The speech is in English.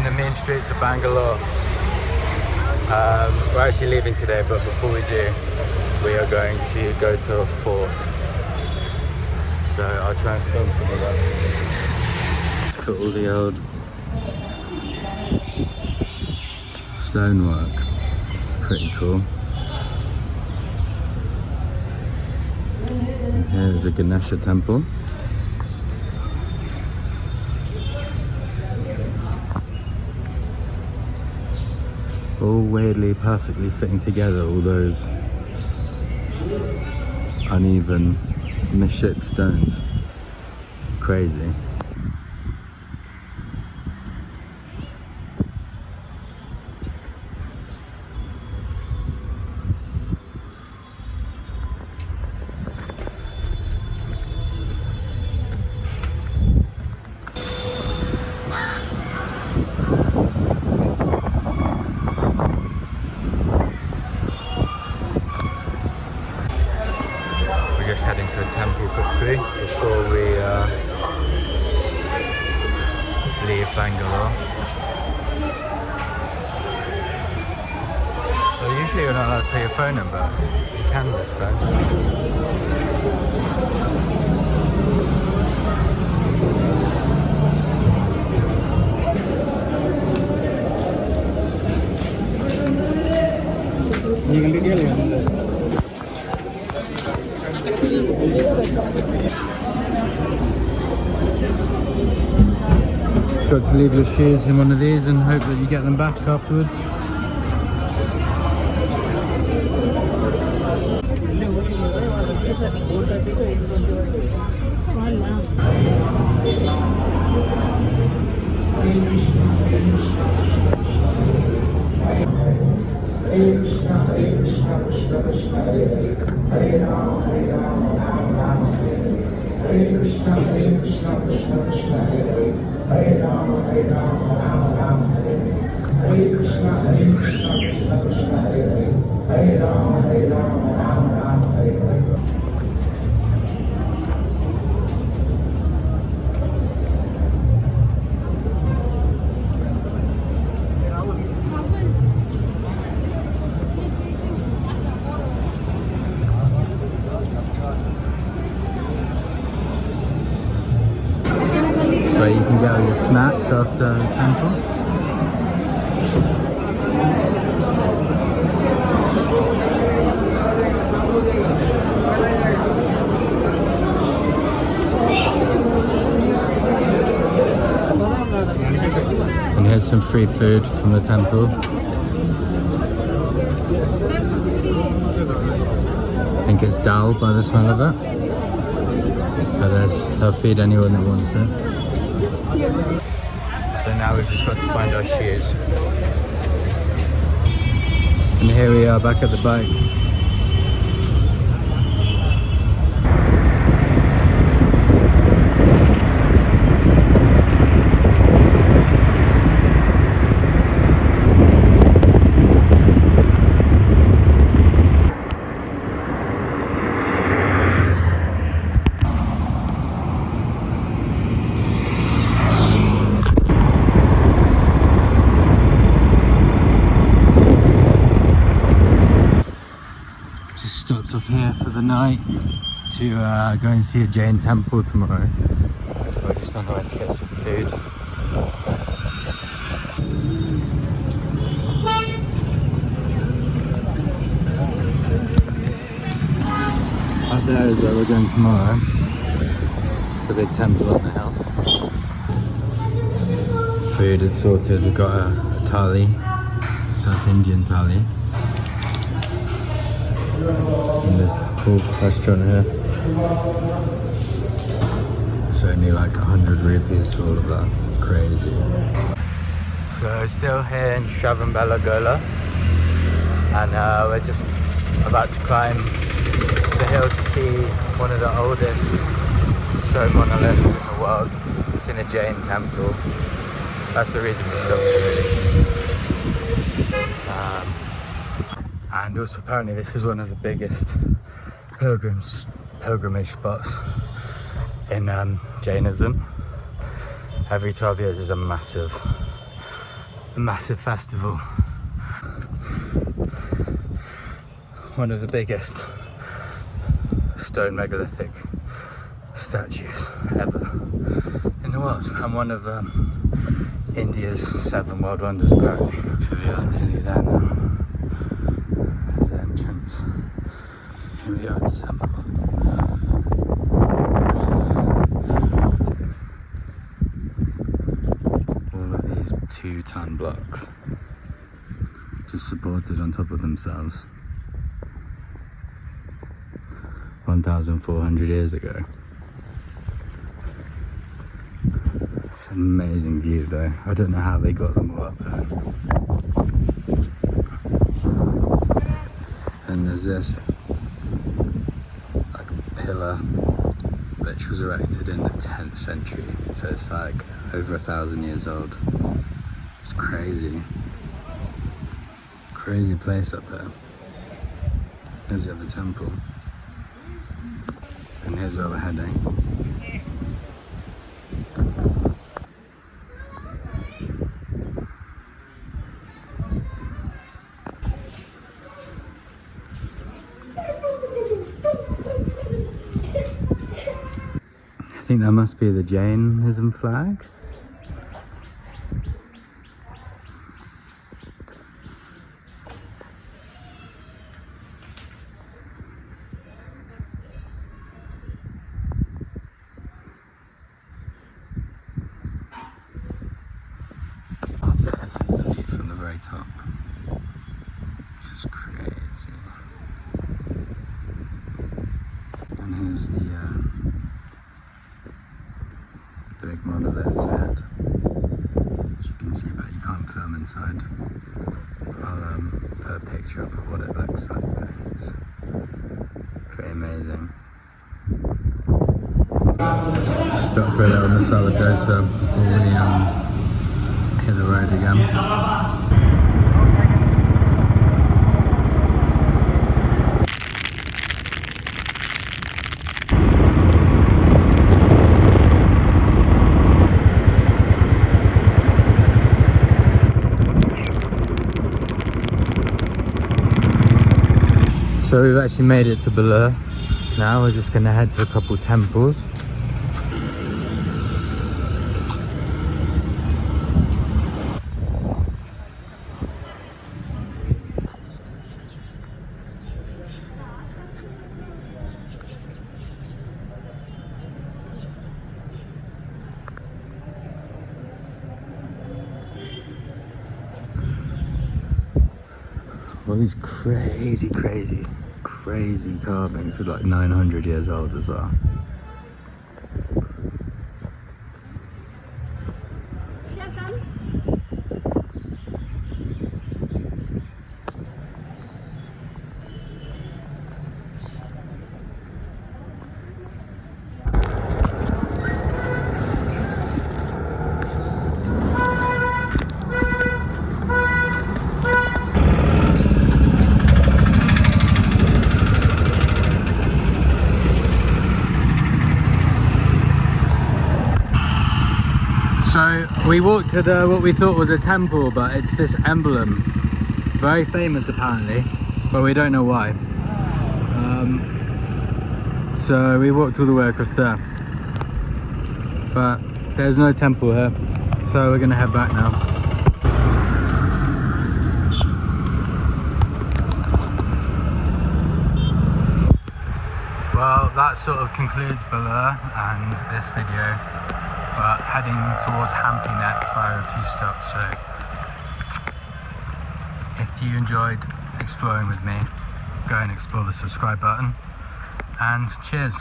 the main streets of Bangalore. We're actually leaving today, but before we do, we are going to go to a fort. So I'll try and film some of that. Look at all the old stonework. It's pretty cool. And here's the Ganesha Temple. All weirdly perfectly fitting together, all those uneven misshaped stones. Crazy. Just heading to a temple quickly before we leave Bangalore. Well, usually you're not allowed to take your phone in, but you can this time. Got to leave your shoes in one of these and hope that you get them back afterwards. So you can get all your snacks after the temple. And here's some free food from the temple. I think it's dal by the smell of it. But they'll feed anyone that wants it. So now we've just got to find our shoes. And here we are back at the bike. Stopped off here for the night to go and see a Jain temple tomorrow. We're just on the way to get some food. Up there is where we're going tomorrow. It's the big temple on the hill. Food is sorted. We've got a thali, South Indian thali. In this cool restaurant here. It's only like 100 rupees for all of that. Crazy. So still here in Shravanabelagola, and we're just about to climb the hill to see one of the oldest stone monoliths in the world. It's in a Jain temple. That's the reason we stopped really. And also apparently this is one of the biggest pilgrimage spots in Jainism. Every 12 years is a massive a massive festival. One of the biggest stone megalithic statues ever in the world, and one of India's 7 world wonders apparently. Here we are, nearly there now. There's the entrance. Here we are at the temple. All of these 2-ton blocks just supported on top of themselves 1,400 years ago. It's an amazing view though. I don't know how they got them all up there. And there's this like pillar which was erected in the 10th century, so it's like over 1,000 years old. It's crazy. Crazy place up there. There's the other temple. And here's where we're heading. I think that must be the Jainism flag. This is the view from the very top. This is crazy. And here's the big monolith's head. As you can see, but you can't film inside. I'll put a picture up of what it looks like, but it's pretty amazing. Stop for a little masala dosa before we hit the road again. So we've actually made it to Belur. Now we're just going to head to a couple temples. All these crazy carvings with like 900 years old as well. So we walked to what we thought was a temple, but it's this emblem, very famous apparently, but we don't know why. So we walked all the way across there, but there's no temple here, so we're gonna head back now. Well, that sort of concludes Belur and this video. But heading towards Hampi next via a few stops, so if you enjoyed exploring with me, go and explore the subscribe button, and cheers!